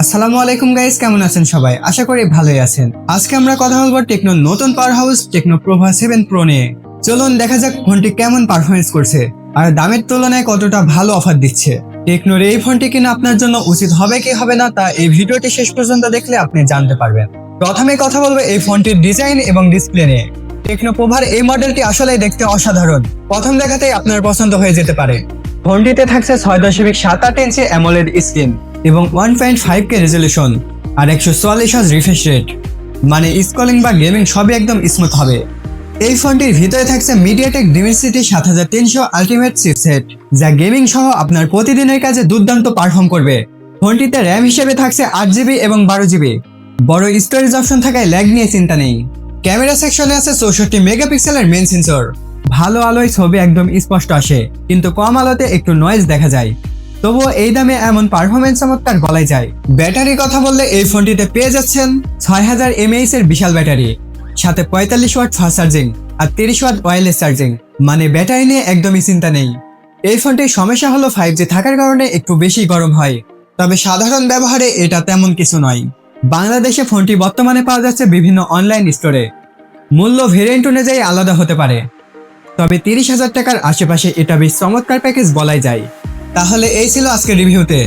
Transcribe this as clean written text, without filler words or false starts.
আসসালামু আলাইকুম গাইস, কেমন আছেন সবাই? আশা করি ভালোই আছেন। আজকে আমরা কথা বলবো টেকনোর নতুন পাওয়ার হাউস টেকনো প্রভা 7 প্রো নিয়ে। চলুন দেখা যাক ফোনটি কেমন পারফরমেন্স করছে আর দামের তুলনায় কতটা ভালো অফার দিচ্ছে। টেকনোর এই ফোনটি কিনা আপনার জন্য উচিত হবে কি হবে না তা এই ভিডিওটি শেষ পর্যন্ত দেখলে আপনি জানতে পারবেন। প্রথমে কথা বলবো এই ফোনটির ডিজাইন এবং ডিসপ্লে নিয়ে। টেকনো প্রভার এই মডেলটি আসলে দেখতে অসাধারণ। প্রথম দেখাতেই আপনার পছন্দ হয়ে যেতে পারে। ফোনটিতে থাকছে 6.78 ইঞ্চি অ্যামোলেড স্ক্রিন এবং 1.5K রেজলিউশন আর 144 হার্জ রিফ্রেশ রেট, মানে স্ক্রলিং বা গেমিং সবই একদম স্মুথ হবে। এই ফোনটির ভিতরে থাকছে মিডিয়াটেক ডিমেনসিটি 7300 আলটিমেট চিপসেট, যা গেমিং সহ আপনার প্রতিদিনের কাজে দুর্দান্ত পারফর্ম করবে। ফোনটিতে র্যাম হিসেবে থাকছে 8GB এবং 12GB। বড় স্টোরেজ অপশন থাকায় ল্যাগ নিয়ে চিন্তা নেই। ক্যামেরা সেকশনে আছে 64 মেগাপিক্সেলের মেইন সেন্সর। ভালো আলোয় ছবি একদম স্পষ্ট আসে, কিন্তু কম আলোতে একটু নয়েজ দেখা যায়। তবুও এই দামে এমন পারফরমেন্স চমৎকার বলাই যায়। ব্যাটারির কথা বললে এই ফোনটিতে পেয়ে যাচ্ছেন 6000 mAh এর বিশাল ব্যাটারি, সাথে 45 ওয়াট ফাস্ট চার্জিং আর 30 ওয়াট ওয়্যারলেস চার্জিং, মানে ব্যাটারি নিয়ে একদমই চিন্তা নেই। এই ফোনটির সমস্যা হলো 5G থাকার কারণে একটু বেশি গরম হয়, তবে সাধারণ ব্যবহারে এটা তেমন কিছু নয়। বাংলাদেশে ফোনটি বর্তমানে পাওয়া যাচ্ছে বিভিন্ন অনলাইন স্টোরে। মূল্য ভেরিয়েন্ট অনুযায়ী আলাদা হতে পারে, তবে 30,000 টাকার আশেপাশে এটা বেশ চমৎকার প্যাকেজ বলাই যায়। তাহলে এই ছিল আজকের রিভিউতে।